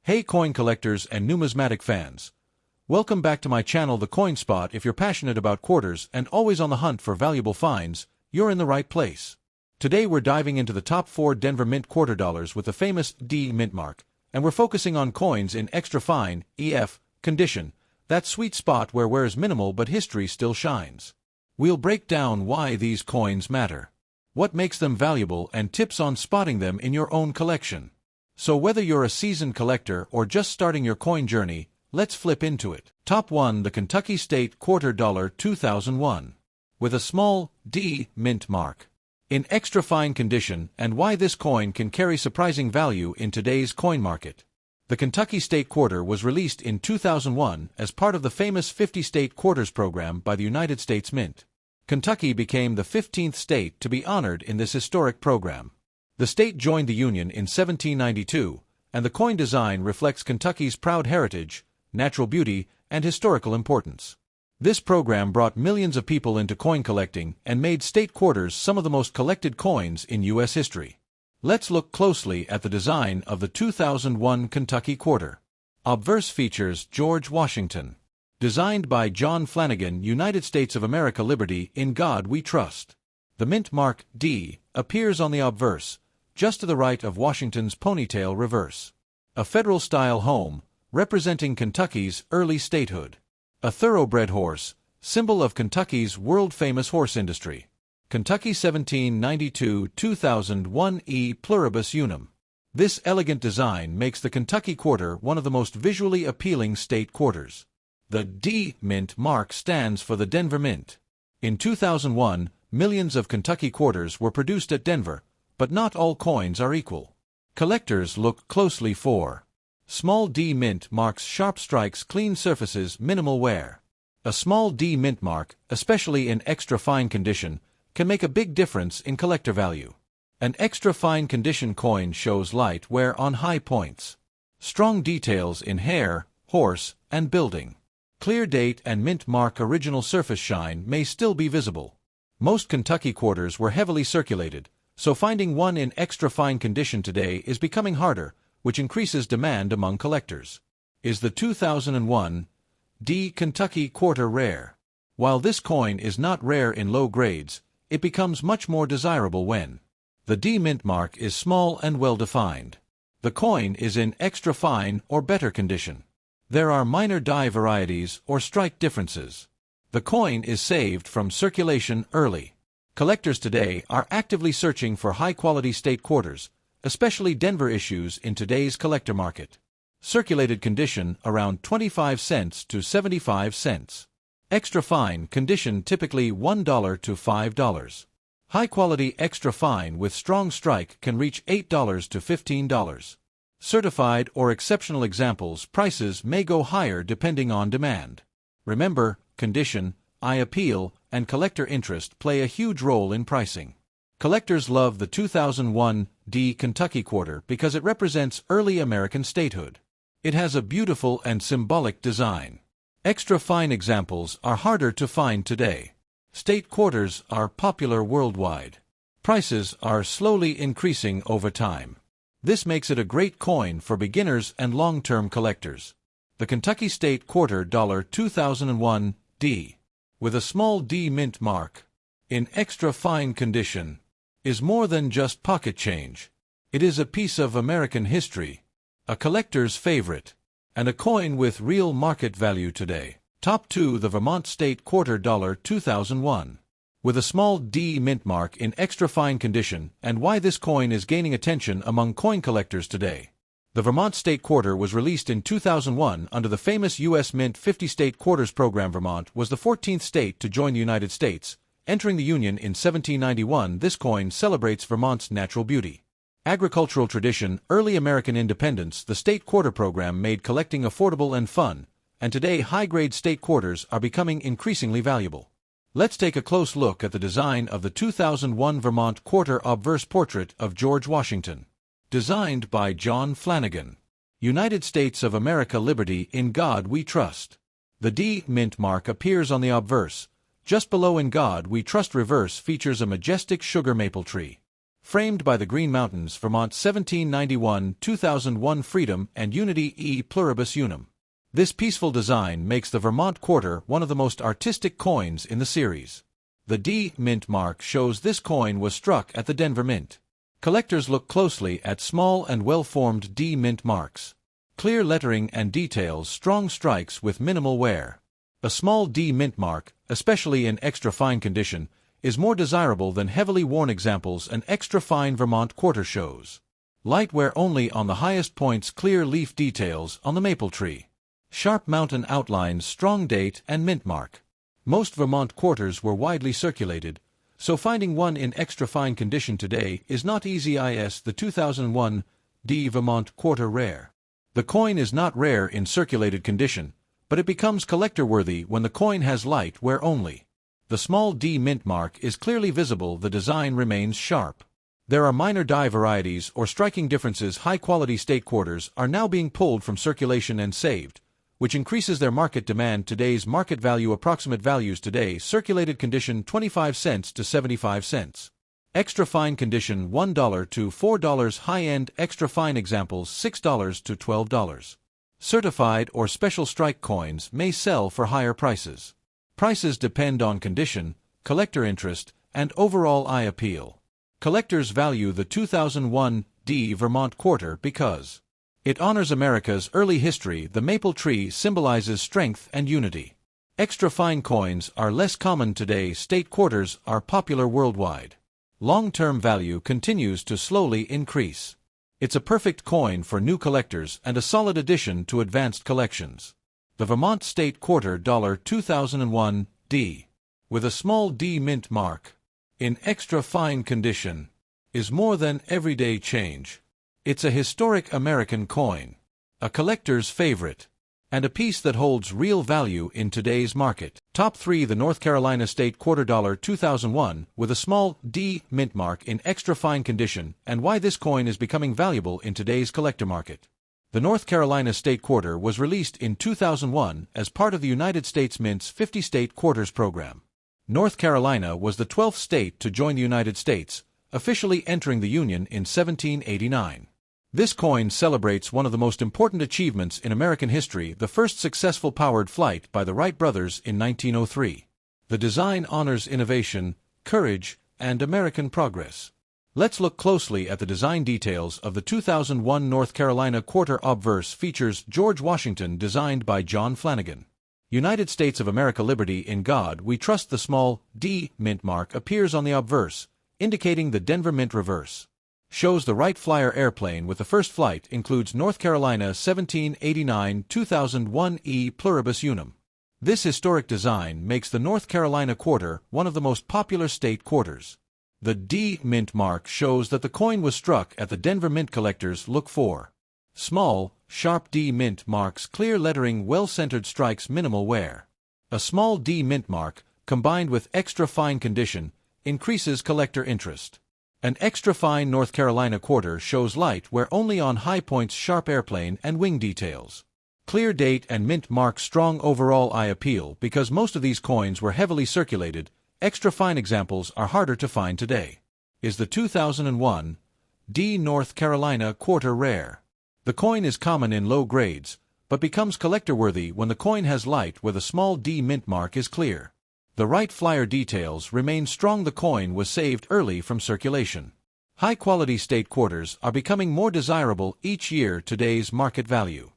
Hey coin collectors and numismatic fans! Welcome back to my channel The Coin Spot. If you're passionate about quarters and always on the hunt for valuable finds, you're in the right place. Today we're diving into the top 4 Denver Mint quarter dollars with the famous D mint mark, and we're focusing on coins in extra fine, EF, condition, that sweet spot where wear is minimal but history still shines. We'll break down why these coins matter, what makes them valuable, and tips on spotting them in your own collection. So whether you're a seasoned collector or just starting your coin journey, let's flip into it. Top 1. The Kentucky State Quarter Dollar 2001. With a small D mint mark. In extra fine condition, and why this coin can carry surprising value in today's coin market. The Kentucky State Quarter was released in 2001 as part of the famous 50 State Quarters program by the United States Mint. Kentucky became the 15th state to be honored in this historic program. The state joined the Union in 1792, and the coin design reflects Kentucky's proud heritage, natural beauty, and historical importance. This program brought millions of people into coin collecting and made state quarters some of the most collected coins in U.S. history. Let's look closely at the design of the 2001 Kentucky Quarter. Obverse features George Washington. Designed by John Flanagan, United States of America, Liberty, in God We Trust. The mint mark D appears on the obverse, just to the right of Washington's ponytail reverse. A federal-style home, representing Kentucky's early statehood. A thoroughbred horse, symbol of Kentucky's world-famous horse industry. Kentucky 1792-2001 E pluribus unum. This elegant design makes the Kentucky Quarter one of the most visually appealing state quarters. The D mint mark stands for the Denver Mint. In 2001, millions of Kentucky quarters were produced at Denver, but not all coins are equal. Collectors look closely for. Small D mint marks, sharp strikes, clean surfaces, minimal wear. A small D mint mark, especially in extra fine condition, can make a big difference in collector value. An extra fine condition coin shows light wear on high points. Strong details in hair, horse, and building. Clear date and mint mark original surface shine may still be visible. Most Kentucky quarters were heavily circulated, so finding one in extra fine condition today is becoming harder, which increases demand among collectors. Is the 2001 D Kentucky Quarter rare? While this coin is not rare in low grades, it becomes much more desirable when the D mint mark is small and well-defined. The coin is in extra fine or better condition. There are minor die varieties or strike differences. The coin is saved from circulation early. Collectors today are actively searching for high-quality state quarters, especially Denver issues in today's collector market. Circulated condition around 25 cents to 75 cents. Extra fine condition typically $1 to $5. High-quality extra fine with strong strike can reach $8 to $15. Certified or exceptional examples prices may go higher depending on demand. Remember, condition, eye appeal, and collector interest play a huge role in pricing. Collectors love the 2001 D Kentucky Quarter because it represents early American statehood. It has a beautiful and symbolic design. Extra fine examples are harder to find today. State quarters are popular worldwide. Prices are slowly increasing over time. This makes it a great coin for beginners and long-term collectors. The Kentucky State Quarter Dollar 2001 D. With a small D mint mark, in extra fine condition, is more than just pocket change. It is a piece of American history, a collector's favorite, and a coin with real market value today. Top 2. The Vermont State Quarter Dollar 2001. With a small D mint mark in extra fine condition, and why this coin is gaining attention among coin collectors today. The Vermont State Quarter was released in 2001 under the famous U.S. Mint 50 State Quarters program. Vermont was the 14th state to join the United States. Entering the Union in 1791, this coin celebrates Vermont's natural beauty. Agricultural tradition, early American independence. The state quarter program made collecting affordable and fun, and today high-grade state quarters are becoming increasingly valuable. Let's take a close look at the design of the 2001 Vermont Quarter obverse portrait of George Washington. Designed by John Flanagan. United States of America, Liberty, in God We Trust. The D mint mark appears on the obverse. Just below In God We Trust reverse features a majestic sugar maple tree. framed by the Green Mountains, Vermont 1791-2001 Freedom and Unity e Pluribus Unum. This peaceful design makes the Vermont quarter one of the most artistic coins in the series. The D Mint mark shows this coin was struck at the Denver Mint. Collectors look closely at small and well-formed D Mint marks. Clear lettering and details, strong strikes with minimal wear. A small D Mint mark, especially in extra fine condition, is more desirable than heavily worn examples an extra fine Vermont quarter shows. Light wear only on the highest points, clear leaf details on the maple tree. Sharp mountain outlines, strong date and mint mark. Most Vermont quarters were widely circulated, so finding one in extra fine condition today is not easy. The 2001 D Vermont quarter rare. The coin is not rare in circulated condition, but it becomes collector-worthy when the coin has light wear only. The small D mint mark is clearly visible, the design remains sharp. There are minor die varieties or striking differences. High-quality state quarters are now being pulled from circulation and saved, which increases their market demand. Today's market value. Approximate values today: circulated condition 25 cents to 75 cents. Extra fine condition $1 to $4. High-end extra fine examples $6 to $12. Certified or special strike coins may sell for higher prices. Prices depend on condition, collector interest, and overall eye appeal. Collectors value the 2001 D Vermont quarter because it honors America's early history. The maple tree symbolizes strength and unity. Extra fine coins are less common today. State quarters are popular worldwide. Long-term value continues to slowly increase. It's a perfect coin for new collectors and a solid addition to advanced collections. The Vermont State Quarter 2001 D, with a small D mint mark, in extra fine condition, is more than everyday change. It's a historic American coin, a collector's favorite, and a piece that holds real value in today's market. Top 3: the North Carolina State Quarter 2001 with a small D mint mark in extra fine condition, and why this coin is becoming valuable in today's collector market. The North Carolina State Quarter was released in 2001 as part of the United States Mint's 50 State Quarters program. North Carolina was the 12th state to join the United States, officially entering the Union in 1789. This coin celebrates one of the most important achievements in American history: the first successful powered flight by the Wright brothers in 1903. The design honors innovation, courage, and American progress. Let's look closely at the design details of the 2001 North Carolina Quarter. Obverse features George Washington, designed by John Flanagan. United States of America, liberty in God we trust. The small D mint mark appears on the obverse, indicating the Denver Mint reverse. Shows the Wright Flyer airplane with the first flight. Includes North Carolina 1789-2001 e Pluribus Unum. This historic design makes the North Carolina Quarter one of the most popular state quarters. The D mint mark shows that the coin was struck at the Denver Mint. Collectors look for small, sharp D mint marks, clear lettering, well-centered strikes, minimal wear. A small D mint mark, combined with extra fine condition, increases collector interest. An extra fine North Carolina quarter shows light wear only on high points, sharp airplane and wing details. Clear date and mint mark, strong overall eye appeal. Because most of these coins were heavily circulated, extra fine examples are harder to find today. Is the 2001 D North Carolina Quarter rare? The coin is common in low grades, but becomes collector-worthy when the coin has light where the small D mint mark is clear. The Wright Flyer details remain strong. The coin was saved early from circulation. High-quality state quarters are becoming more desirable each year. Today's market value.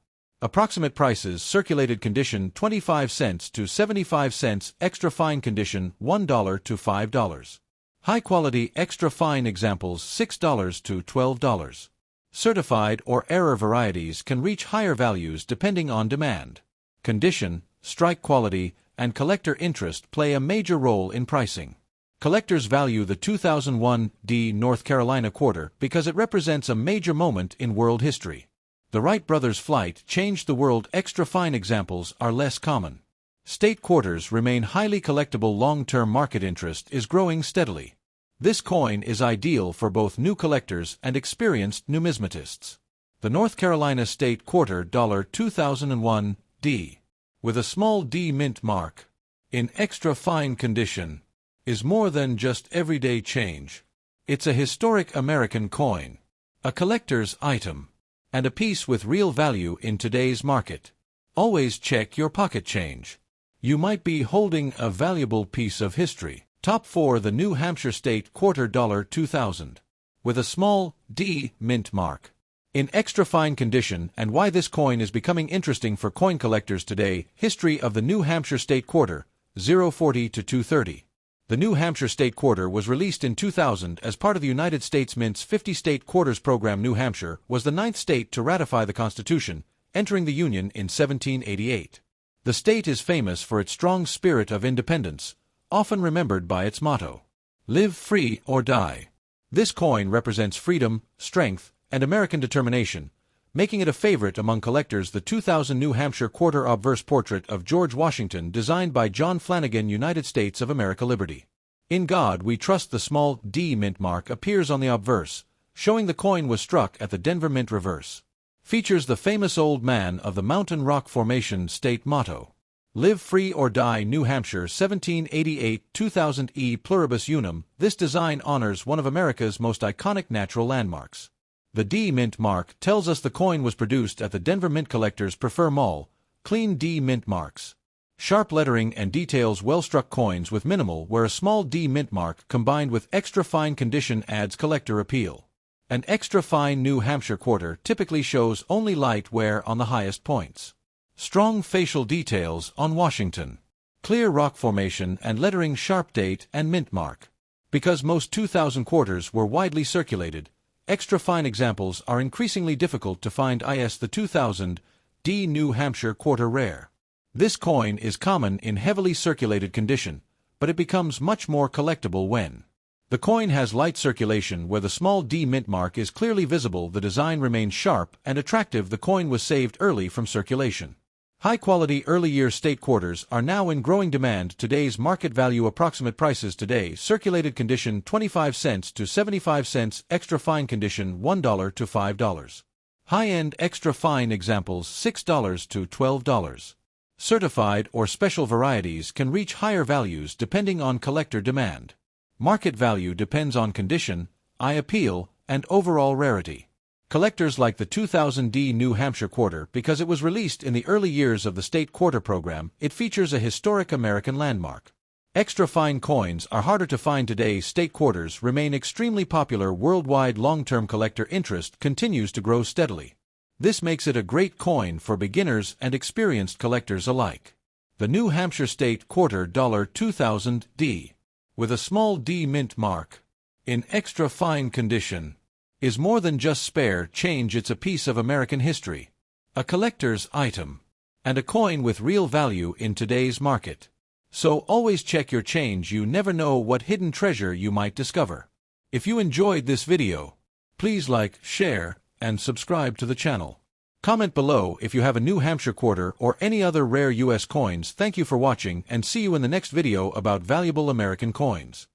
Approximate prices: circulated condition 25 cents to 75 cents, extra fine condition $1 to $5. High quality extra fine examples $6 to $12. Certified or error varieties can reach higher values depending on demand. Condition, strike quality, and collector interest play a major role in pricing. Collectors value the 2001 D North Carolina Quarter because it represents a major moment in world history. The Wright brothers' flight changed the world. Extra fine examples are less common. State quarters remain highly collectible. Long-term market interest is growing steadily. This coin is ideal for both new collectors and experienced numismatists. The North Carolina State Quarter 2001 D, with a small D mint mark, in extra fine condition, is more than just everyday change. It's a historic American coin, a collector's item, and a piece with real value in today's market. Always check your pocket change. You might be holding a valuable piece of history. Top 4. The New Hampshire State Quarter $, 2000. With a small D mint mark. In extra fine condition, and why this coin is becoming interesting for coin collectors today. History of the New Hampshire State Quarter, 040 to 230. The New Hampshire State Quarter was released in 2000 as part of the United States Mint's 50 State Quarters program. New Hampshire was the 9th state to ratify the Constitution, entering the Union in 1788. The state is famous for its strong spirit of independence, often remembered by its motto, "Live free or die." This coin represents freedom, strength, and American determination, making it a favorite among collectors. The 2000 New Hampshire Quarter obverse portrait of George Washington, designed by John Flanagan, United States of America Liberty. In God We Trust. The small D mint mark appears on the obverse, showing the coin was struck at the Denver Mint reverse. Features the famous Old Man of the Mountain Rock Formation state motto, "Live free or die." New Hampshire, 1788, 2000 E pluribus unum. This design honors one of America's most iconic natural landmarks. The D mint mark tells us the coin was produced at the Denver Mint. Collectors prefer mall, clean D mint marks. Sharp lettering and details well-struck coins with minimal where a small D mint mark combined with extra fine condition adds collector appeal. An extra fine New Hampshire quarter typically shows only light wear on the highest points. Strong facial details on Washington. Clear rock formation and lettering. Sharp date and mint mark. Because most 2000 quarters were widely circulated, extra fine examples are increasingly difficult to find. The 2000 D New Hampshire Quarter rare. This coin is common in heavily circulated condition, but it becomes much more collectible when the coin has light circulation where the small D mint mark is clearly visible. The design remains sharp and attractive. The coin was saved early from circulation. High-quality early-year state quarters are now in growing demand. Today's market value. Approximate prices today. Circulated condition 25 cents to 75 cents. Extra fine condition $1 to $5. High-end extra fine examples $6 to $12. Certified or special varieties can reach higher values depending on collector demand. Market value depends on condition, eye appeal, and overall rarity. Collectors like the 2000 D New Hampshire Quarter because it was released in the early years of the state quarter program. It features a historic American landmark. Extra fine coins are harder to find today. State quarters remain extremely popular worldwide. Long-term collector interest continues to grow steadily. This makes it a great coin for beginners and experienced collectors alike. The New Hampshire State Quarter $, 2000 D, with a small D mint mark, in extra fine condition, is more than just spare change. It's a piece of American history, a collector's item, and a coin with real value in today's market. So always check your change. You never know what hidden treasure you might discover. If you enjoyed this video, please like, share, and subscribe to the channel. Comment below if you have a New Hampshire Quarter or any other rare U.S. coins. Thank you for watching and see you in the next video about valuable American coins.